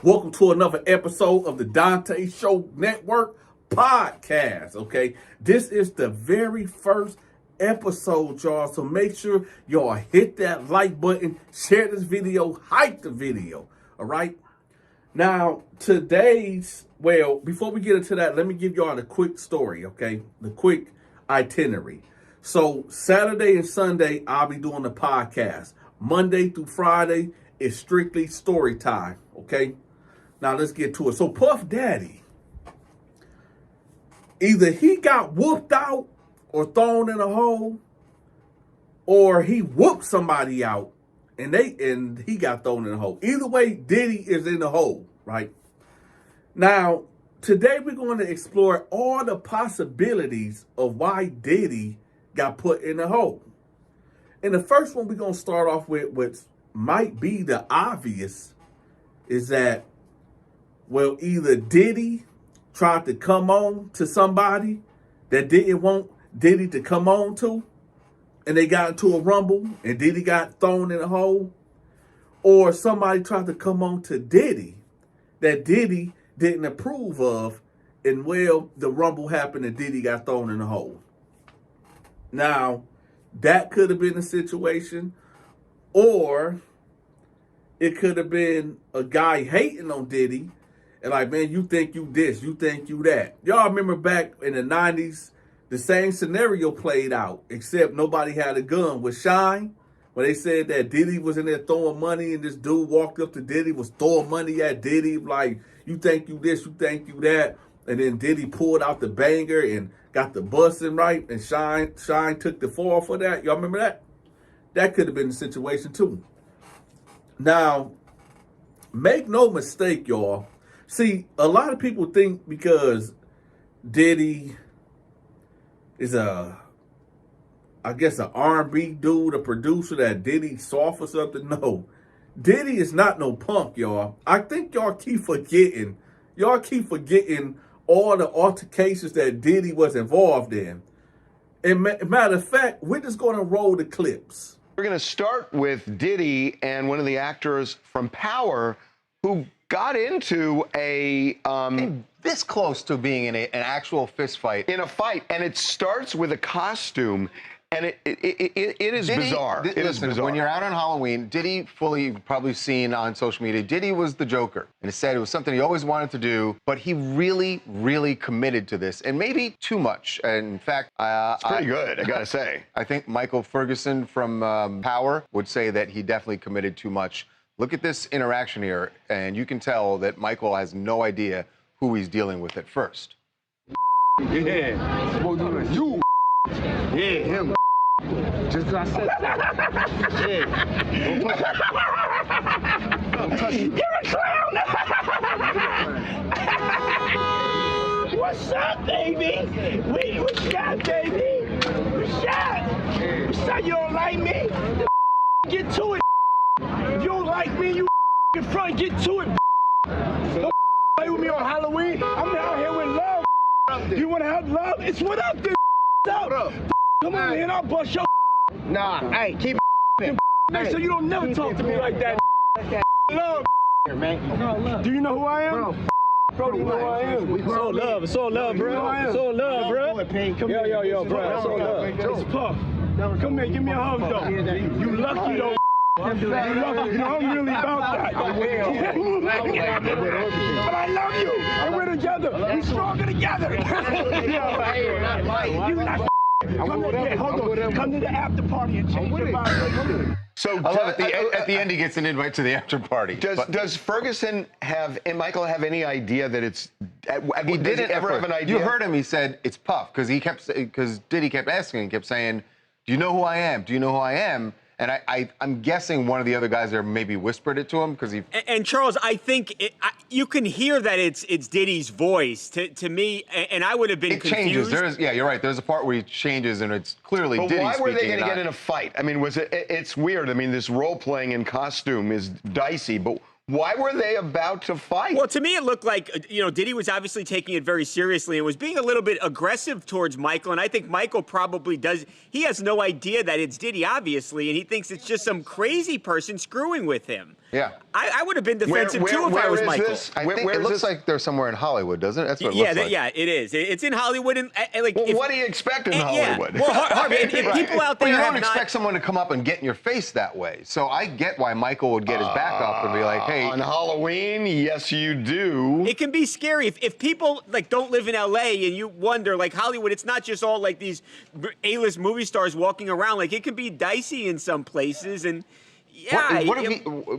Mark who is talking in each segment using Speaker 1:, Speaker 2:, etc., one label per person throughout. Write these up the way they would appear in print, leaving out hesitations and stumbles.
Speaker 1: Welcome to another episode of the Donta Show Network podcast, okay? This is the very first episode, y'all, so make sure y'all hit that like button, share this video, hype the video, all right? Now, before we get into that, let me give y'all the quick story, okay? The quick itinerary. So, Saturday and Sunday, I'll be doing the podcast. Monday through Friday is strictly story time, okay? Now, let's get to it. So, Puff Daddy, either he got whooped out or thrown in a hole, or he whooped somebody out and he got thrown in a hole. Either way, Diddy is in the hole, right? Now, today we're going to explore all the possibilities of why Diddy got put in the hole. And the first one we're going to start off with, which might be the obvious, is that, well, either Diddy tried to come on to somebody that didn't want Diddy to come on to, and they got into a rumble, and Diddy got thrown in a hole, or somebody tried to come on to Diddy that Diddy didn't approve of, and, well, the rumble happened and Diddy got thrown in a hole. Now, that could have been a situation, or it could have been a guy hating on Diddy and like, man, you think you this, you think you that. Y'all remember back in the 90s, the same scenario played out, except nobody had a gun with Shine, when they said that Diddy was in there throwing money and this dude walked up to Diddy, was throwing money at Diddy, like, you think you this, you think you that. And then Diddy pulled out the banger and got the busting right, and Shine took the fall for that. Y'all remember that? That could have been the situation too. Now, make no mistake, y'all. See, a lot of people think because Diddy is an R&B dude, a producer, that Diddy soft or something. No, Diddy is not no punk, y'all. I think y'all keep forgetting. Y'all keep forgetting all the altercations that Diddy was involved in. And matter of fact, we're just going to roll the clips.
Speaker 2: We're going to start with Diddy and one of the actors from Power who got into
Speaker 3: this close to being in an actual fist fight.
Speaker 2: In a fight, and it starts with a costume, and it is bizarre. It is bizarre.
Speaker 3: When you're out on Halloween, Diddy, fully probably seen on social media, Diddy was the Joker. And it said it was something he always wanted to do, but he really, really committed to this, and maybe too much. And in fact,
Speaker 2: it's pretty good, I gotta say.
Speaker 3: I think Michael Ferguson from Power would say that he definitely committed too much. Look at this interaction here, and you can tell that Michael has no idea who he's dealing with at first.
Speaker 4: Yeah. You. Yeah, him. Just as I said. Yeah. Don't touch me. You're a clown. What's up, baby? What's up, baby? What's up? What's up? You don't like me? Get to it. If you don't like me, you in front, get to it. Don't play with me on Halloween. I'm out here with love. You want to have love? It's what up, this out. Come on in, I'll bust your. Nah, hey, keep it. Make sure you don't never talk to me like that. Love, man. Do you know who I am? Bro, you know who I am. It's all love. It's all love, bro. It's all love, bro. Yo, bro. It's all love. It's Puff. Come here, give me a hug, though. You lucky, though. You lucky. You know, I'm really about that. But I love you. And we're together. We're stronger together. You like come to the after party and change your mind.
Speaker 2: So
Speaker 3: I love it. At the end, he gets an invite to the after party.
Speaker 2: Does Ferguson and Michael have any idea that it's?
Speaker 3: He didn't
Speaker 2: ever have an idea.
Speaker 3: You heard him. He said it's Puff because Diddy kept asking. He kept saying, "Do you know who I am? Do you know who I am?" And I'm guessing one of the other guys there maybe whispered it to him because he.
Speaker 5: And Charles, I think you can hear that it's Diddy's voice to me, and I would have been confused.
Speaker 3: Changes. You're right. There's a part where he changes, and it's clearly
Speaker 2: But
Speaker 3: Diddy
Speaker 2: why were they
Speaker 3: speaking
Speaker 2: going to get in a fight? I mean, it's weird. I mean, this role playing in costume is dicey, but Why were they about to fight?
Speaker 5: Well, to me, it looked like, Diddy was obviously taking it very seriously and was being a little bit aggressive towards Michael. And I think Michael probably does. He has no idea that it's Diddy, obviously, and he thinks it's just some crazy person screwing with him.
Speaker 3: Yeah.
Speaker 5: I would have been defensive, too, if I was Michael.
Speaker 3: I think it looks like they're somewhere in Hollywood, doesn't it? That's what it looks like.
Speaker 5: Yeah, it is. It's in Hollywood. And
Speaker 2: what do you expect in Hollywood?
Speaker 5: Yeah. Well, Harvey, if people out there
Speaker 3: you don't expect someone to come up and get in your face that way. So I get why Michael would get his back up and be like, hey.
Speaker 2: On Halloween, yes, you do.
Speaker 5: It can be scary. If people, don't live in L.A. and you wonder, Hollywood, it's not just all, these A-list movie stars walking around. It can be dicey in some places. And, yeah.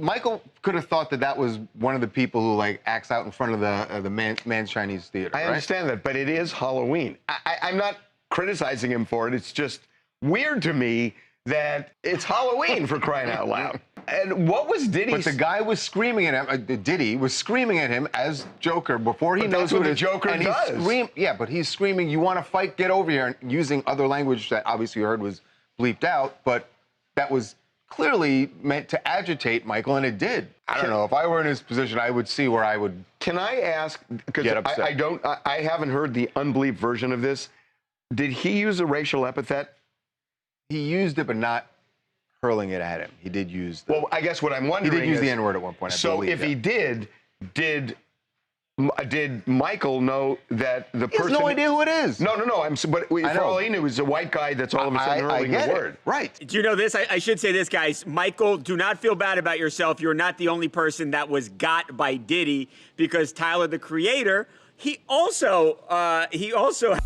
Speaker 3: Michael could have thought that was one of the people who, acts out in front of the Man's Chinese Theater,
Speaker 2: I understand that, but it is Halloween. I'm not criticizing him for it. It's just weird to me that it's Halloween, for crying out loud. And what was Diddy?
Speaker 3: But the guy was screaming at him. Diddy was screaming at him as Joker before he knows
Speaker 2: what the Joker does.
Speaker 3: Yeah, but he's screaming, "You want to fight? Get over here!" And using other language that obviously you heard was bleeped out, but that was clearly meant to agitate Michael, and it did. I don't know. If I were in his position, I would see where I would.
Speaker 2: Can I ask? Because
Speaker 3: get upset.
Speaker 2: I haven't heard the unbleeped version of this. Did he use a racial epithet?
Speaker 3: He used it, but not hurling it at him. He did use.
Speaker 2: Well, I guess what I'm wondering.
Speaker 3: He did use the N-word at one point.
Speaker 2: So if he did Michael know that the person?
Speaker 3: He has no idea who it is.
Speaker 2: No. But for all he knew, it was a white guy that's all of a sudden hurling the word.
Speaker 3: Right.
Speaker 5: Do you know this? I should say this, guys. Michael, do not feel bad about yourself. You're not the only person that was got by Diddy, because Tyler, the Creator, he also.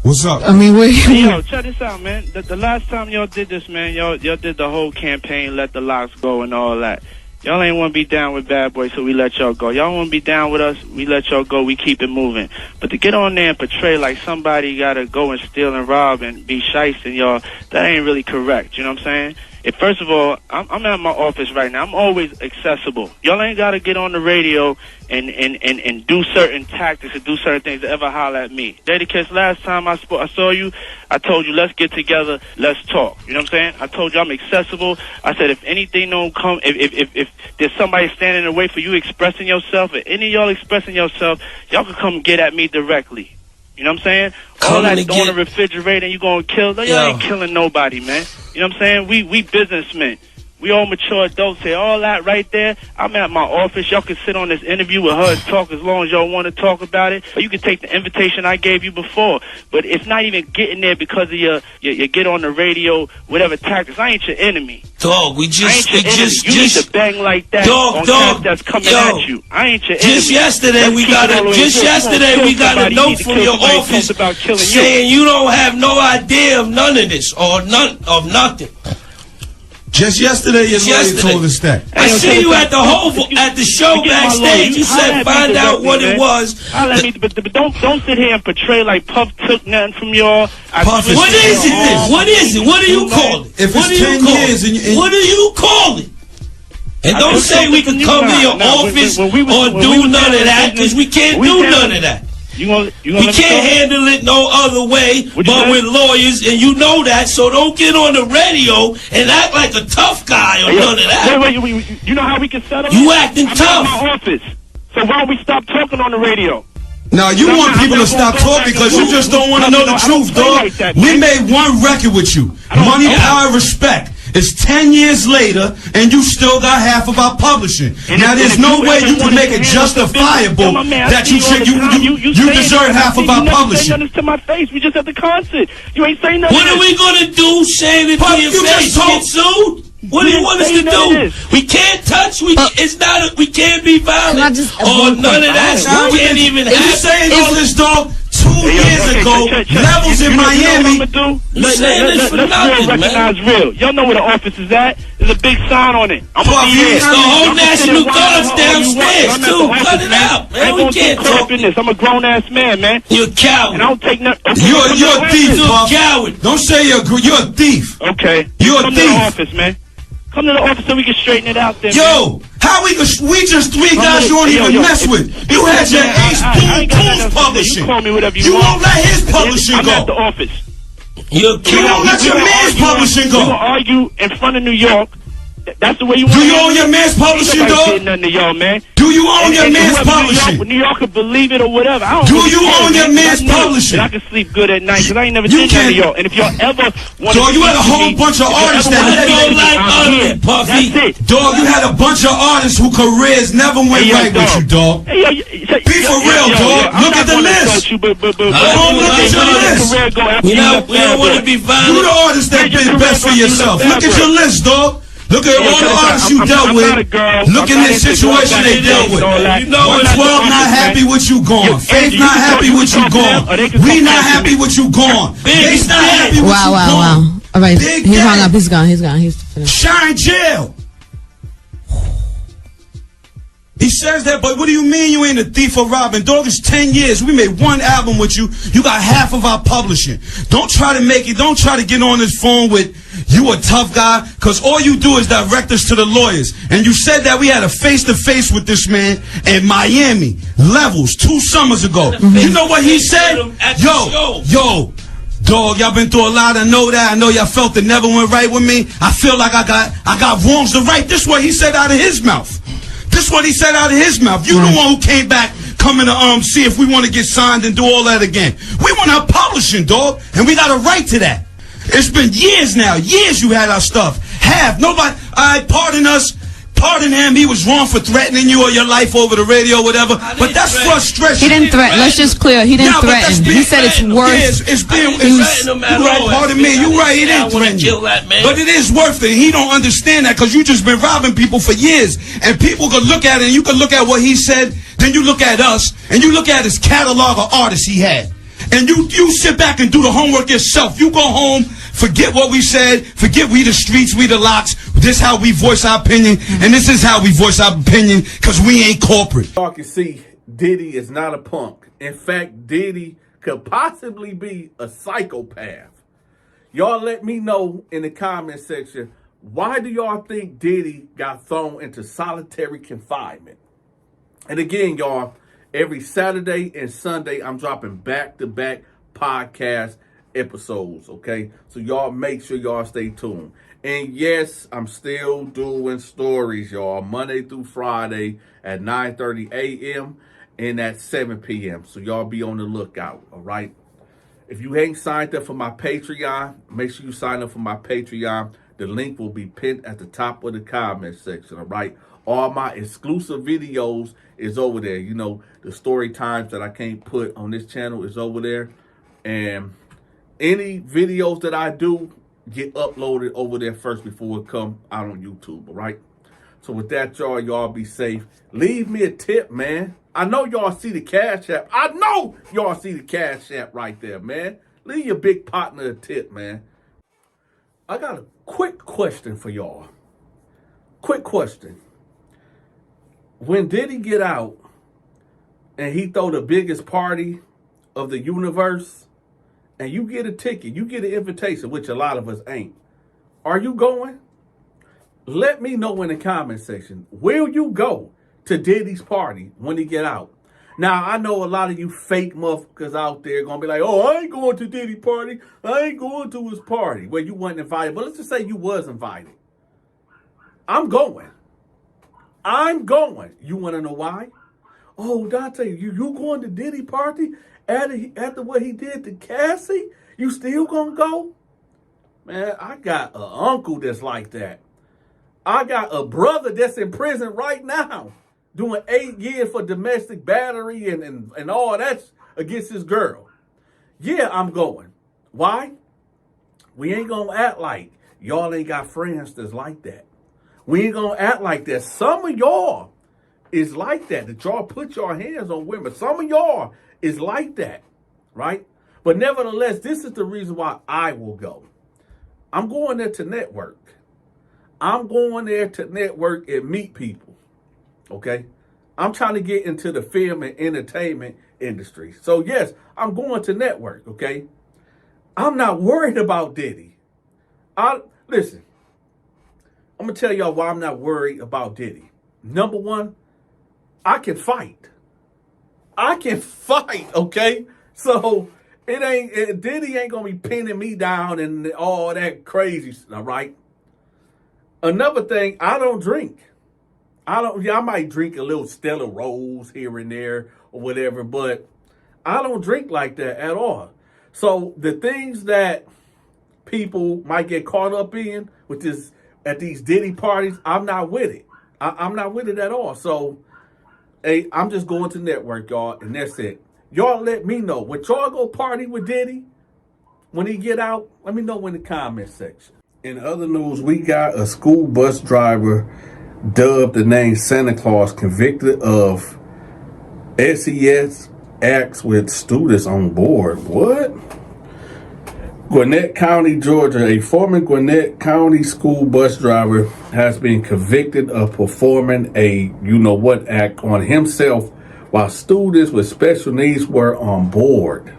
Speaker 6: What's up?
Speaker 7: Hey, yo, check this out, man. The last time y'all did this, man, y'all did the whole campaign, let the Lox go and all that. Y'all ain't want to be down with Bad Boy, so we let y'all go. Y'all want to be down with us, we let y'all go, we keep it moving. But to get on there and portray like somebody got to go and steal and rob and be shysting, y'all, that ain't really correct, you know what I'm saying? First of all, I'm at my office right now. I'm always accessible. Y'all ain't got to get on the radio and do certain tactics and do certain things to ever holler at me. Daddy Kiss, last time I saw you, I told you, let's get together, let's talk. You know what I'm saying? I told you I'm accessible. I said if anything don't come, if there's somebody standing in the way for you expressing yourself, or any of y'all expressing yourself, y'all can come get at me directly. You know what I'm saying? All that on the refrigerator and you gonna kill, y'all ain't killing nobody, man. You know what I'm saying? We businessmen. We all mature adults here. All that right there, I'm at my office. Y'all can sit on this interview with her and talk as long as y'all want to talk about it. Or you can take the invitation I gave you before. But it's not even getting there because of your get on the radio, whatever tactics. I ain't your enemy.
Speaker 6: Dog, we just
Speaker 7: you need to bang like that on cats that's coming at you. I ain't your enemy.
Speaker 6: Just yesterday we got a note from your office saying you don't have no idea of none of this or none of nothing.
Speaker 8: Just yesterday, your lawyer told us that.
Speaker 6: I see you at the show backstage. You said find out what it was.
Speaker 7: But don't sit here and portray like Puff took nothing from y'all.
Speaker 6: What is it? What is it? What do you call it?
Speaker 8: If it's 10 years,
Speaker 6: what do you call it? And don't say we can come to your office or do none of that, because we can't do none of that. We can't handle it no other way but with lawyers, and you know that, so don't get on the radio and act like a tough guy or none of that.
Speaker 7: Wait, you know how we can settle
Speaker 6: You acting tough.
Speaker 7: I'm in my office, so why don't we stop talking on the radio?
Speaker 8: Now, you want people to stop talking because you just don't want to know the truth, dog. We made one record with you, Money, Power, Respect. It's 10 years later, and you still got half of our publishing. Now, there's no way you can make it justifiable that you deserve half of our publishing.
Speaker 7: You to my face. We just at the concert. You ain't saying nothing.
Speaker 6: What are we gonna do? Saying it to your face? Get sued? What do you want us to do? We can't touch. We can't be violent or none of that. We can't even.
Speaker 8: If you're saying all this, dog. 2 years ago, Levels in Miami.
Speaker 7: Let's recognize real. Y'all know where the office is at. There's a big sign on it. I'm gonna be here.
Speaker 6: The whole National Guard's downstairs too. Cut it out, man. We can't talk in
Speaker 7: this. I'm a grown ass man, man.
Speaker 6: You're a coward.
Speaker 7: And I don't take nothing.
Speaker 8: You're a thief,
Speaker 6: You're a coward.
Speaker 8: Don't say you're a thief.
Speaker 7: Okay.
Speaker 8: You're a
Speaker 7: thief. Come to the office, man. Come to the office so we can straighten it out there.
Speaker 8: Yo, how we just 3 guys you don't even mess with. You had your Ace Boom publishing.
Speaker 7: You call me whatever
Speaker 8: you
Speaker 7: want.
Speaker 8: won't let his publishing go.
Speaker 7: I'm at the office.
Speaker 6: You
Speaker 8: won't let your man's publishing go.
Speaker 7: We will argue in front of New York. That's the way you want.
Speaker 8: Do you own your man's publishing, dog?
Speaker 7: Nothing to y'all, man.
Speaker 8: Do you own your man's publishing?
Speaker 7: New York could believe it or whatever. I don't
Speaker 8: Do
Speaker 7: really
Speaker 8: you
Speaker 7: care,
Speaker 8: own your
Speaker 7: man,
Speaker 8: man's publishing?
Speaker 7: I can sleep good at night because I ain't never
Speaker 8: You
Speaker 7: did that to
Speaker 8: can't-
Speaker 7: y'all. And if y'all ever want
Speaker 8: Dog, you had a whole bunch of artists that
Speaker 6: don't like ugly, Puffy.
Speaker 7: That's it.
Speaker 8: Dog, you had a bunch of artists whose careers never went
Speaker 7: Hey, yo,
Speaker 8: right with you, dog.
Speaker 7: Hey, yo,
Speaker 8: Be for real, dog. Look at the list.
Speaker 7: You, but,
Speaker 8: Look at your list.
Speaker 6: We don't want to be
Speaker 8: You
Speaker 6: violent.
Speaker 8: the artist that been best for yourself. Look at your list, dog. Look at all the artists you dealt with. Look at the situation they dealt with. 112 not happy with you gone. Faith not happy with you gone. We not happy with you gone. Faith not happy with you
Speaker 9: Wow.
Speaker 8: gone.
Speaker 9: All right,
Speaker 8: Big
Speaker 9: he hung
Speaker 8: Daddy.
Speaker 9: up. He's gone. He's finished.
Speaker 8: Shine jail. He says that, but what do you mean you ain't a thief or robbing? Dog, it's 10 years. We made one album with you. You got half of our publishing. Don't try to make it. Don't try to get on this phone with you a tough guy, because all you do is direct us to the lawyers. And you said that we had a face-to-face with this man in Miami, Levels, 2 summers ago. You know what he said? Yo, dog, y'all been through a lot. I know that. I know y'all felt it never went right with me. I feel like I got wrongs to right. This is what he said out of his mouth. This is what he said out of his mouth. You the one who came back coming to see if we want to get signed and do all that again. We want our publishing, dog, and we got a right to that. It's been years now. Years you had our stuff. Nobody, pardon us. Pardon him, he was wrong for threatening you or your life over the radio or whatever. But that's frustration.
Speaker 9: He didn't threaten. Let's just clear. He didn't threaten. He said it's worth.
Speaker 8: It's being. Pardon me. You're right. He didn't threaten you. But it is worth it. He don't understand that because you just been robbing people for years, and people could look at it. And you could look at what he said. Then you look at us, and you look at his catalog of artists he had. And you sit back and do the homework yourself. You go home, forget what we said, forget we the streets, we the Lox. This is how we voice our opinion, and this is how we voice our opinion, because we ain't corporate.
Speaker 1: Y'all can see Diddy is not a punk. In fact, Diddy could possibly be a psychopath. Y'all let me know in the comment section, why do y'all think Diddy got thrown into solitary confinement? And again, y'all, every Saturday and Sunday, I'm dropping back-to-back podcast episodes, okay? So y'all make sure y'all stay tuned. And yes, I'm still doing stories, y'all, Monday through Friday at 9:30 a.m. and at 7 p.m. So y'all be on the lookout, all right? If you ain't signed up for my Patreon, make sure you sign up for my Patreon. The link will be pinned at the top of the comment section, all right? All my exclusive videos is over there. You know, the story times that I can't put on this channel is over there. And any videos that I do get uploaded over there first before it come out on YouTube, all right? So with that, y'all be safe. Leave me a tip, man. I know y'all see the Cash App. I know y'all see the Cash App right there, man. Leave your big partner a tip, man. I got a quick question for y'all. Quick question. When Diddy get out and he throw the biggest party of the universe and you get a ticket, you get an invitation, which a lot of us ain't, are you going? Let me know in the comment section. Will you go to Diddy's party when he get out? Now, I know a lot of you fake motherfuckers out there going to be like, oh, I ain't going to Diddy party. I ain't going to his party. Well, you wasn't invited. But let's just say you was invited. I'm going. I'm going. You want to know why? Oh, Donta, you going to Diddy party after what he did to Cassie? You still going to go? Man, I got an uncle that's like that. I got a brother that's in prison right now doing 8 years for domestic battery and all that's against his girl. Yeah, I'm going. Why? We ain't going to act like y'all ain't got friends that's like that. We ain't going to act like that. Some of y'all is like that y'all put your hands on women. Some of y'all is like that, right? But nevertheless, this is the reason why I will go. I'm going there to network. I'm going there to network and meet people, okay? I'm trying to get into the film and entertainment industry. So, yes, I'm going to network, okay? I'm not worried about Diddy. Listen, I'm going to tell y'all why I'm not worried about Diddy. Number one, I can fight. I can fight, okay? So, Diddy ain't going to be pinning me down and all that crazy stuff, right? Another thing, I don't drink. I might drink a little Stella Rose here and there or whatever, but I don't drink like that at all. So the things that people might get caught up in, which is at these Diddy parties, I'm not with it. I'm not with it at all. So, hey, I'm just going to network, y'all, and that's it. Y'all let me know. Would y'all go party with Diddy when he get out? Let me know in the comment section. In other news, we got a school bus driver dubbed the name Santa Claus convicted of SES acts with students on board. What? Gwinnett County, Georgia. A former Gwinnett County school bus driver has been convicted of performing a you-know-what act on himself while students with special needs were on board.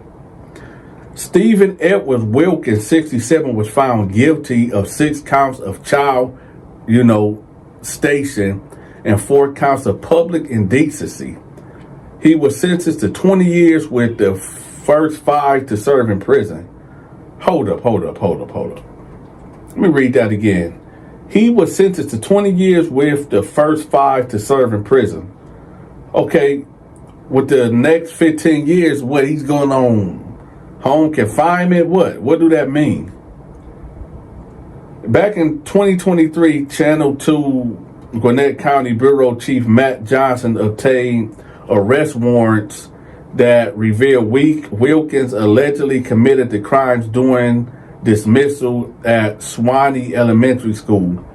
Speaker 1: Stephen Edward Wilkins, 67, was found guilty of 6 counts of child, station and 4 counts of public indecency. He was sentenced to 20 years with the first 5 to serve in prison. Hold up. Let me read that again. He was sentenced to 20 years with the first 5 to serve in prison. Okay, with the next 15 years, what, he's going on home confinement? What do that mean? Back in 2023, Channel 2 Gwinnett County Bureau Chief Matt Johnson obtained arrest warrants that reveal Wilkins allegedly committed the crimes during dismissal at Swanee Elementary School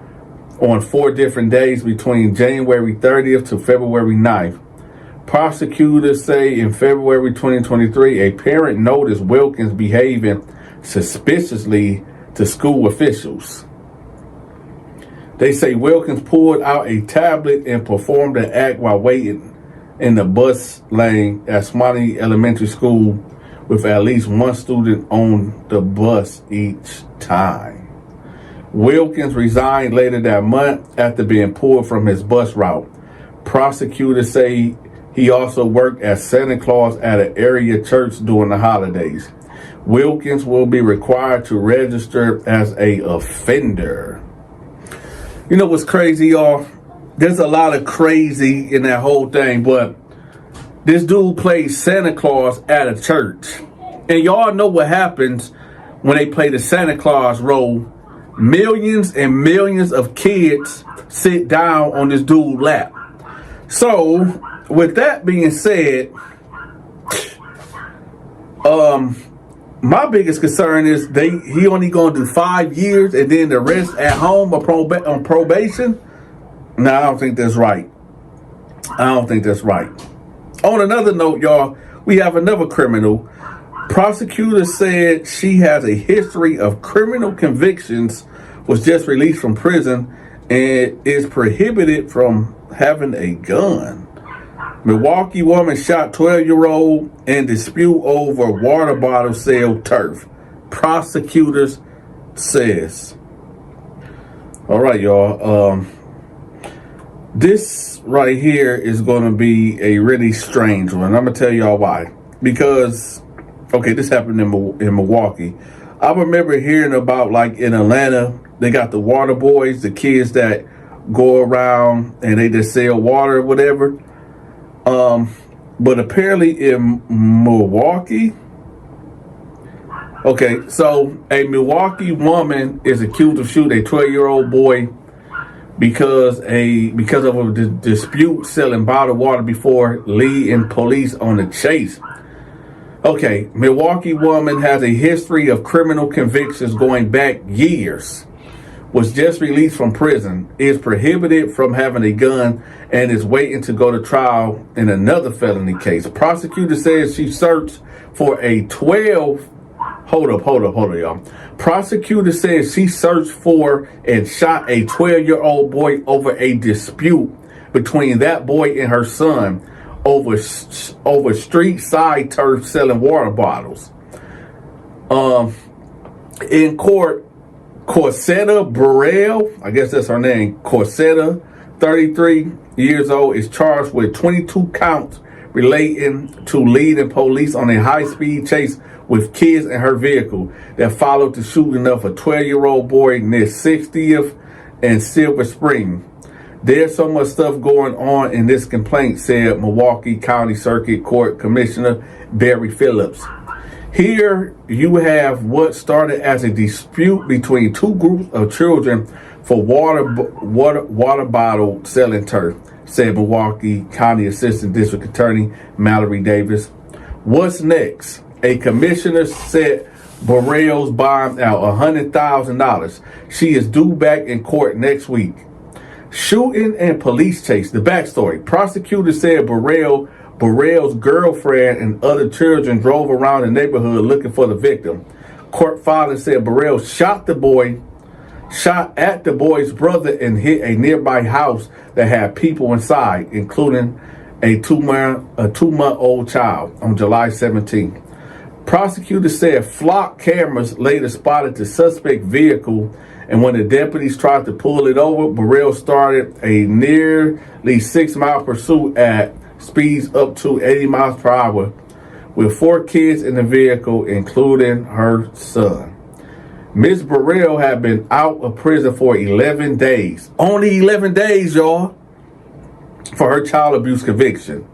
Speaker 1: on 4 different days between January 30th to February 9th. Prosecutors say in February 2023, a parent noticed Wilkins behaving suspiciously to school officials. They say Wilkins pulled out a tablet and performed the act while waiting in the bus lane at Swanee Elementary School with at least 1 student on the bus each time. Wilkins resigned later that month after being pulled from his bus route. Prosecutors say he also worked as Santa Claus at an area church during the holidays. Wilkins will be required to register as a offender. You know what's crazy, y'all? There's a lot of crazy in that whole thing, but this dude plays Santa Claus at a church. And y'all know what happens when they play the Santa Claus role. Millions and millions of kids sit down on this dude's lap. So, with that being said, my biggest concern is he only going to do 5 years and then the rest at home or on probation. No, I don't think that's right. On another note, y'all, we have another criminal. Prosecutors said she has a history of criminal convictions, was just released from prison, and is prohibited from having a gun. Milwaukee woman shot 12-year-old in dispute over water bottle sale turf. Prosecutors says. All right, y'all. This right here is going to be a really strange one. I'm going to tell y'all why. Because, okay, this happened in Milwaukee. I remember hearing about, like, in Atlanta, they got the water boys, the kids that go around and they just sell water or whatever. But apparently in Milwaukee, okay, so a Milwaukee woman is accused of shooting a 12-year-old boy because of a dispute selling bottled water before leading police on a chase. Okay, Milwaukee woman has a history of criminal convictions going back years. Was just released from prison, is prohibited from having a gun, and is waiting to go to trial in another felony case. Prosecutor says she searched for a 12... Hold up, y'all. Prosecutor says she searched for and shot a 12-year-old boy over a dispute between that boy and her son over street side turf selling water bottles. In court, Corsetta Burrell, I guess that's her name, Corsetta, 33 years old, is charged with 22 counts relating to leading police on a high-speed chase with kids in her vehicle that followed the shooting of a 12-year-old boy near 60th and Silver Spring. There's so much stuff going on in this complaint, said Milwaukee County Circuit Court Commissioner Barry Phillips. Here you have what started as a dispute between two groups of children for water bottle selling turf, said Milwaukee County Assistant District Attorney Mallory Davis. What's next? A commissioner said Burrell's bond out $100,000. She is due back in court next week. Shooting and police chase. The backstory. Prosecutors said Burrell's girlfriend and other children drove around the neighborhood looking for the victim. Court filings said Burrell shot at the boy's brother and hit a nearby house that had people inside, including a two-month-old child, on July 17th. Prosecutors said flock cameras later spotted the suspect vehicle, and when the deputies tried to pull it over, Burrell started a nearly 6-mile pursuit at speeds up to 80 miles per hour with 4 kids in the vehicle, including her son. Ms. Burrell had been out of prison for 11 days. Only 11 days, y'all, for her child abuse conviction,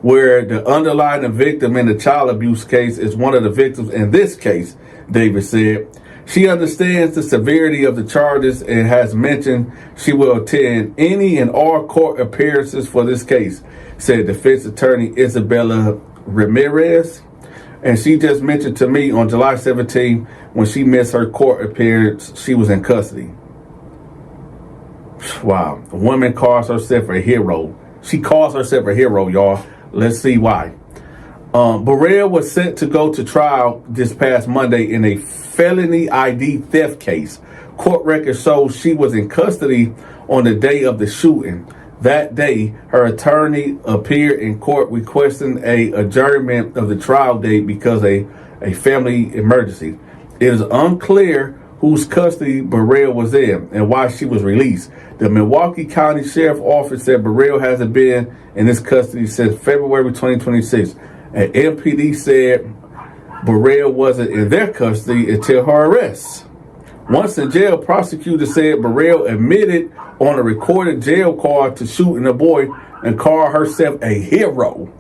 Speaker 1: where the underlying victim in the child abuse case is one of the victims in this case, Davis said. She understands the severity of the charges and has mentioned she will attend any and all court appearances for this case, said defense attorney Isabella Ramirez. And she just mentioned to me on July 17th, when she missed her court appearance, she was in custody. Wow. A woman calls herself a hero. She calls herself a hero, y'all. Let's see why. Burrell was set to go to trial this past Monday in a felony ID theft case. Court records show she was in custody on the day of the shooting. That day, her attorney appeared in court requesting an adjournment of the trial date because of a family emergency. It is unclear whose custody Burrell was in and why she was released. The Milwaukee County Sheriff's Office said Burrell hasn't been in his custody since February 2026. And MPD said Burrell wasn't in their custody until her arrest. Once in jail, prosecutors said Burrell admitted on a recorded jail call to shooting a boy and called herself a hero.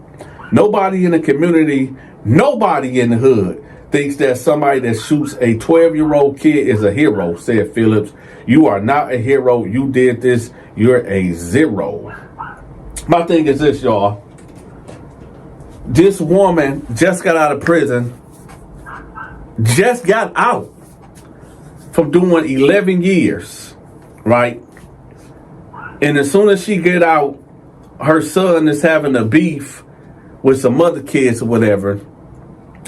Speaker 1: Nobody in the community, nobody in the hood thinks that somebody that shoots a 12-year-old kid is a hero, said Phillips. You are not a hero. You did this. You're a zero. My thing is this, y'all. This woman just got out of prison, just got out from doing 11 years, right? And as soon as she get out, her son is having a beef with some other kids or whatever.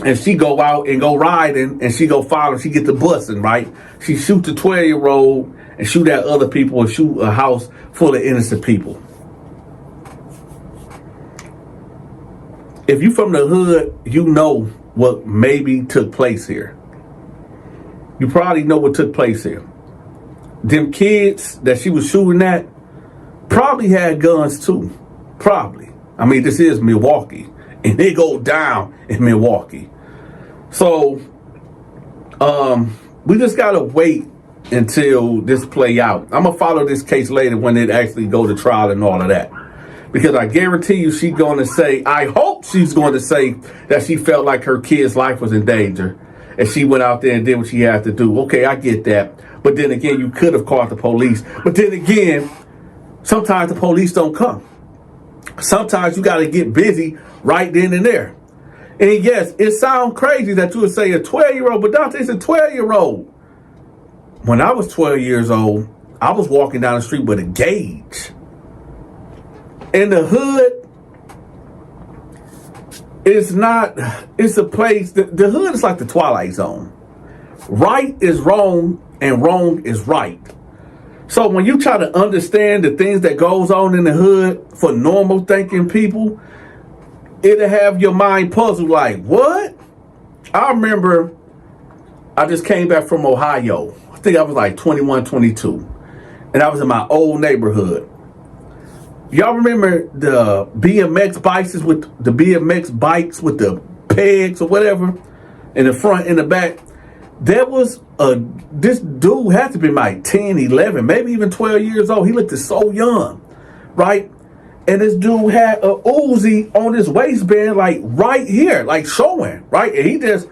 Speaker 1: And she go out and go riding and she go follow, she get to busing, right? She shoot the 12-year-old and shoot at other people and shoot a house full of innocent people. If you from the hood, you know what maybe took place here. You probably know what took place here. Them kids that she was shooting at probably had guns too. Probably. I mean, this is Milwaukee. And they go down in Milwaukee. So, we just got to wait until this play out. I'm going to follow this case later when it actually go to trial and all of that. Because I guarantee you she's going to say, I hope she's going to say that she felt like her kid's life was in danger. And she went out there and did what she had to do. Okay, I get that. But then again, you could have called the police. But then again, sometimes the police don't come. Sometimes you got to get busy right then and there. And yes, it sounds crazy that you would say a 12-year-old, but Donta, it's a 12-year-old. When I was 12 years old, I was walking down the street with a gauge. In the hood, it's a place, the hood is like the Twilight Zone. Right is wrong and wrong is right. So when you try to understand the things that goes on in the hood for normal thinking people, it'll have your mind puzzled like, what? I remember I just came back from Ohio. I think I was like 21, 22. And I was in my old neighborhood. Y'all remember the BMX bikes with the BMX bikes with the pegs or whatever in the front and the back? There was this dude had to be like 10, 11, maybe even 12 years old. He looked so young, right? And this dude had a Uzi on his waistband, like right here, like showing, right? And he just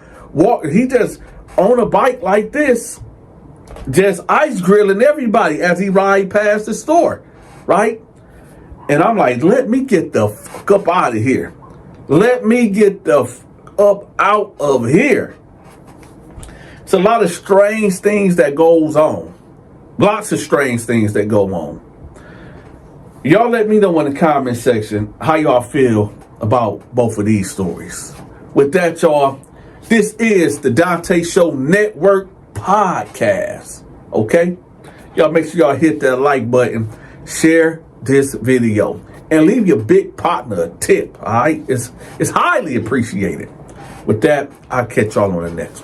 Speaker 1: on a bike like this, just ice grilling everybody as he ride past the store, right? And I'm like, let me get the fuck up out of here. Let me get the up out of here. It's a lot of strange things that goes on. Lots of strange things that go on. Y'all let me know in the comment section how y'all feel about both of these stories. With that, y'all, this is the Donta Show Network podcast. Okay? Y'all make sure y'all hit that like button, share this video, and leave your big partner a tip. All right? It's highly appreciated. With that, I'll catch y'all on the next one.